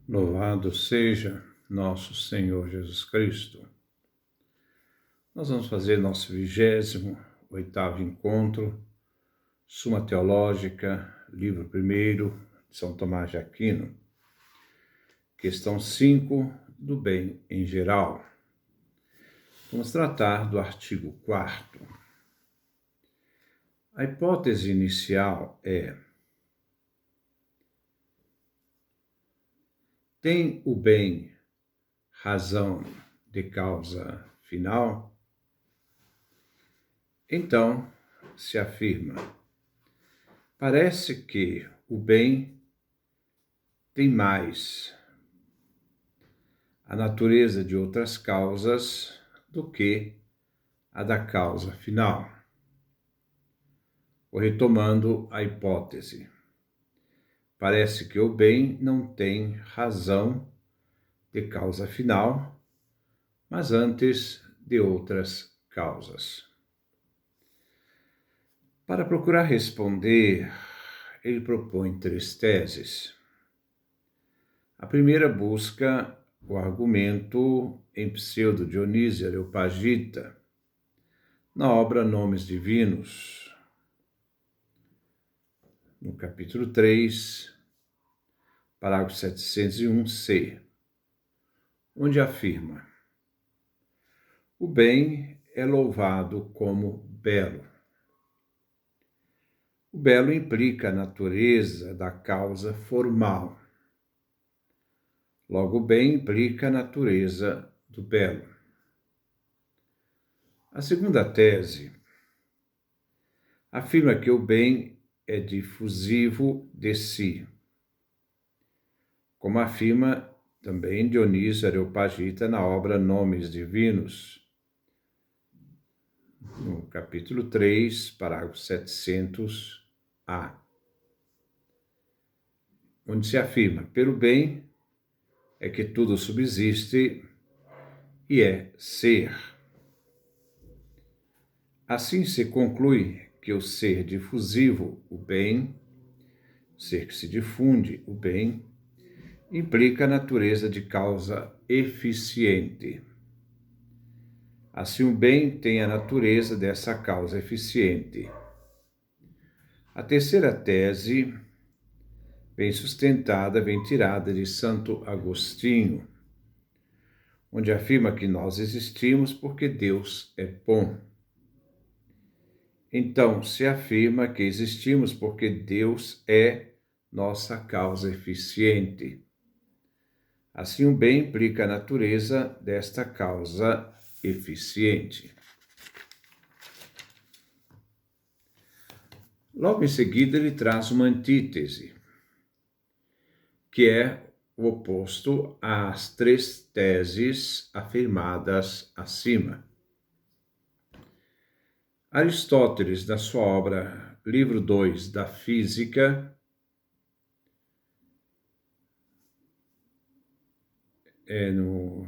Louvado seja nosso Senhor Jesus Cristo. Nós vamos fazer nosso 28º encontro, Suma Teológica, livro 1º de São Tomás de Aquino, questão 5, do bem em geral. Vamos tratar do artigo 4º. A hipótese inicial é: tem o bem razão de causa final? Então, se afirma, parece que o bem tem mais a natureza de outras causas do que a da causa final. Vou retomando a hipótese. Parece que o bem não tem razão de causa final, mas antes de outras causas. Para procurar responder, ele propõe 3 teses. A primeira busca o argumento em Pseudo-Dionísio Areopagita, na obra Nomes Divinos, no capítulo 3, parágrafo 701c, onde afirma: o bem é louvado como belo. O belo implica a natureza da causa formal. Logo, o bem implica a natureza do belo. A segunda tese afirma que o bem é difusivo de si, como afirma também Dionísio Areopagita na obra Nomes Divinos, no capítulo 3, parágrafo 700a, onde se afirma: pelo bem é que tudo subsiste e é ser. Assim se conclui que o ser difusivo, o bem, ser que se difunde, o bem, implica a natureza de causa eficiente. Assim, o bem tem a natureza dessa causa eficiente. A terceira tese vem sustentada, vem tirada de Santo Agostinho, onde afirma que nós existimos porque Deus é bom. Então, se afirma que existimos porque Deus é nossa causa eficiente. Assim, o bem implica a natureza desta causa eficiente. Logo em seguida, ele traz uma antítese, que é o oposto às 3 teses afirmadas acima. Aristóteles, na sua obra Livro 2 da Física, no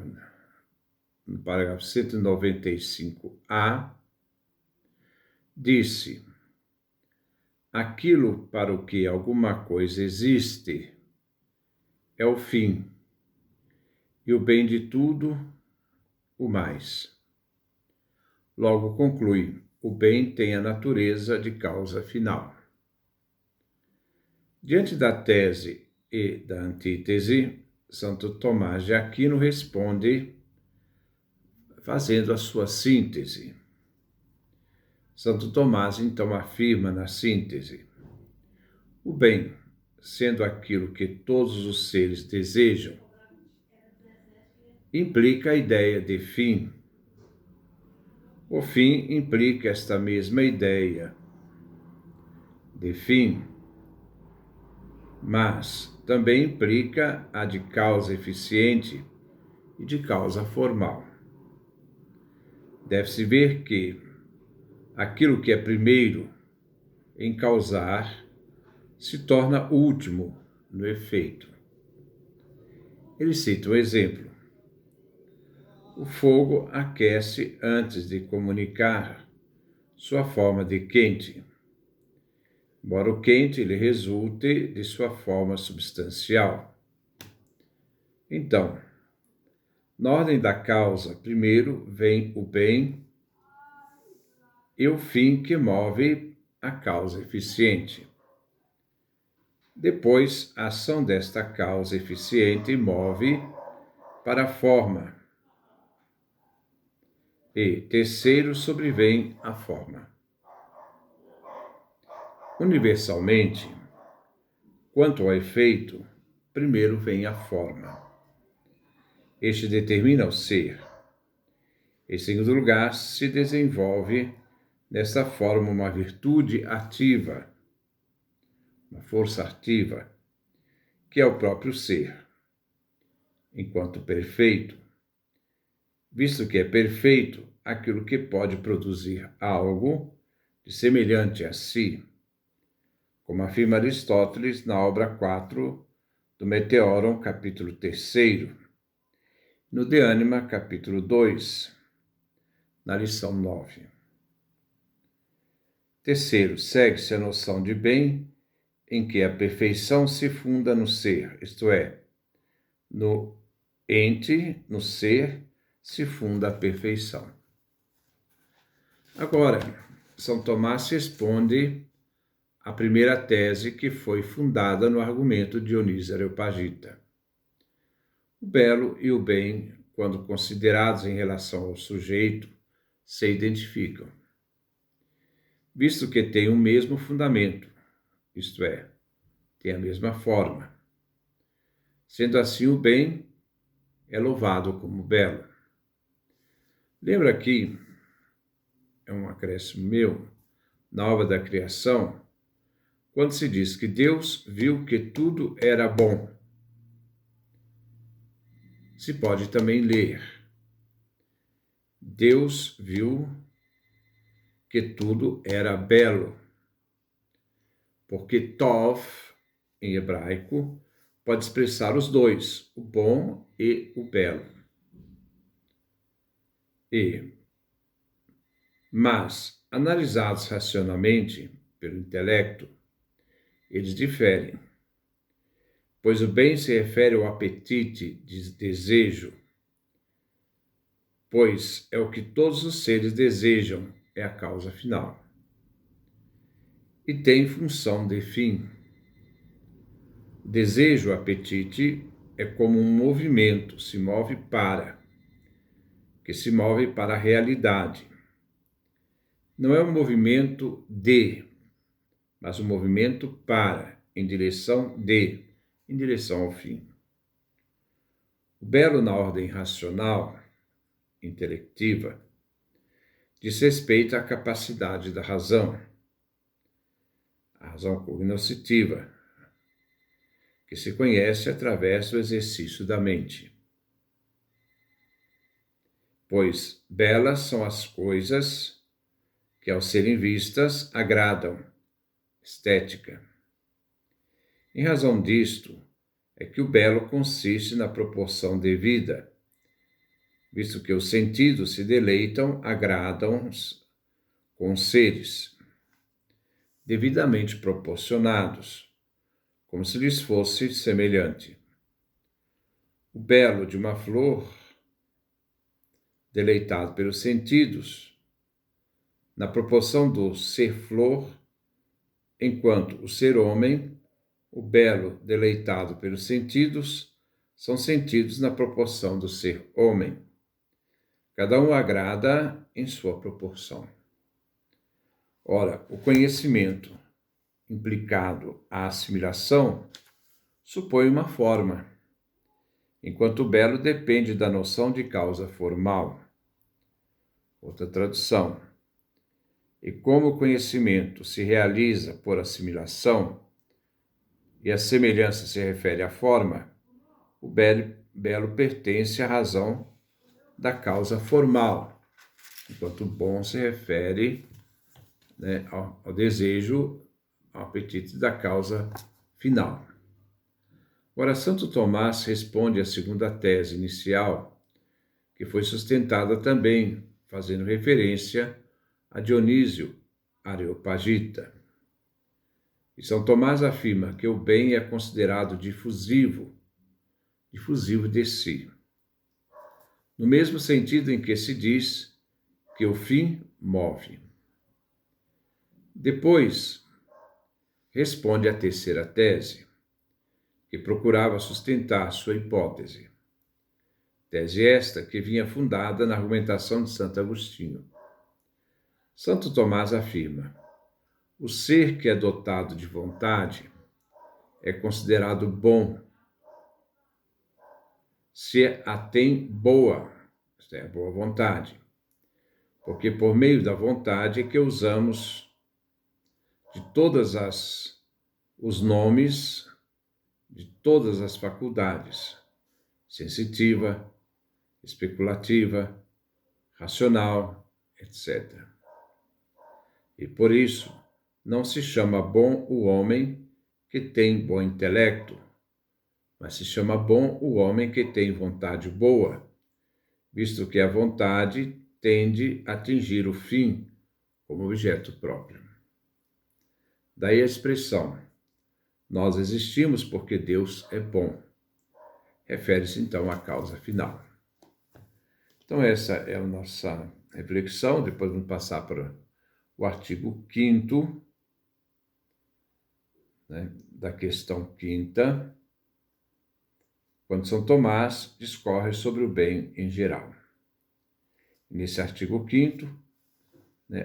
parágrafo 195a, disse: aquilo para o que alguma coisa existe é o fim, e o bem de tudo, o mais. Logo conclui: o bem tem a natureza de causa final. Diante da tese e da antítese, Santo Tomás de Aquino responde fazendo a sua síntese. Santo Tomás, então, afirma na síntese: o bem, sendo aquilo que todos os seres desejam, implica a ideia de fim. O fim implica esta mesma ideia de fim, mas também implica a de causa eficiente e de causa formal. Deve-se ver que aquilo que é primeiro em causar se torna último no efeito. Ele cita um exemplo: o fogo aquece antes de comunicar sua forma de quente, embora o quente lhe resulte de sua forma substancial. Então, na ordem da causa, primeiro vem o bem e o fim que move a causa eficiente. Depois, a ação desta causa eficiente move para a forma. E, terceiro, sobrevém a forma. Universalmente, quanto ao efeito, primeiro vem a forma. Este determina o ser. Em segundo lugar, se desenvolve nesta forma uma virtude ativa, uma força ativa, que é o próprio ser, enquanto perfeito, visto que é perfeito aquilo que pode produzir algo de semelhante a si, como afirma Aristóteles na obra 4 do Meteoron, capítulo 3, no De Anima, capítulo 2, na lição 9. Terceiro, segue-se a noção de bem, em que a perfeição se funda no ser, isto é, no ente, no ser, se funda a perfeição. Agora, São Tomás responde à primeira tese que foi fundada no argumento de Dionísio Areopagita. O belo e o bem, quando considerados em relação ao sujeito, se identificam, visto que têm o mesmo fundamento, isto é, têm a mesma forma. Sendo assim, o bem é louvado como belo. Lembra aqui, é um acréscimo meu, na obra da criação, quando se diz que Deus viu que tudo era bom. Se pode também ler: Deus viu que tudo era belo, porque Tov, em hebraico, pode expressar os dois, o bom e o belo. Mas, analisados racionalmente pelo intelecto, eles diferem, pois o bem se refere ao apetite de desejo, pois é o que todos os seres desejam, é a causa final. E tem função de fim. O desejo, o apetite, é como um movimento, que se move para a realidade. Não é um movimento de, mas um movimento para, em direção ao fim. O belo na ordem racional, intelectiva, diz respeito à capacidade da razão, a razão cognoscitiva, que se conhece através do exercício da mente. Pois belas são as coisas que, ao serem vistas, agradam, estética. Em razão disto, é que o belo consiste na proporção devida, visto que os sentidos se deleitam, agradam com os seres, devidamente proporcionados, como se lhes fosse semelhante. O belo de uma flor, deleitado pelos sentidos, na proporção do ser flor, enquanto o ser homem, o belo deleitado pelos sentidos, são sentidos na proporção do ser homem. Cada um agrada em sua proporção. Ora, o conhecimento implicado à assimilação supõe uma forma, enquanto o belo depende da noção de causa formal. Outra tradução. E como o conhecimento se realiza por assimilação, e a semelhança se refere à forma, o belo pertence à razão da causa formal, enquanto o bom se refere, ao desejo, ao apetite da causa final. Ora, Santo Tomás responde à segunda tese inicial, que foi sustentada também, fazendo referência a Dionísio Areopagita. E São Tomás afirma que o bem é considerado difusivo, difusivo de si, no mesmo sentido em que se diz que o fim move. Depois, responde a terceira tese, que procurava sustentar sua hipótese. Tese esta que vinha fundada na argumentação de Santo Agostinho. Santo Tomás afirma: o ser que é dotado de vontade é considerado bom se a tem boa, isto é, boa vontade, porque por meio da vontade é que usamos de os nomes de todas as faculdades, sensitiva, especulativa, racional, etc. E por isso, não se chama bom o homem que tem bom intelecto, mas se chama bom o homem que tem vontade boa, visto que a vontade tende a atingir o fim como objeto próprio. Daí a expressão: nós existimos porque Deus é bom. Refere-se então à causa final. Então essa é a nossa reflexão. Depois vamos passar para o artigo 5º, da questão 5ª, quando São Tomás discorre sobre o bem em geral. Nesse artigo 5º,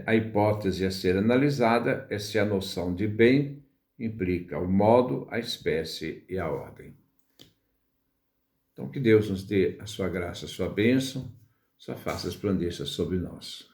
a hipótese a ser analisada é se a noção de bem implica o modo, a espécie e a ordem. Então, que Deus nos dê a sua graça, a sua bênção, sua face resplandeça sobre nós.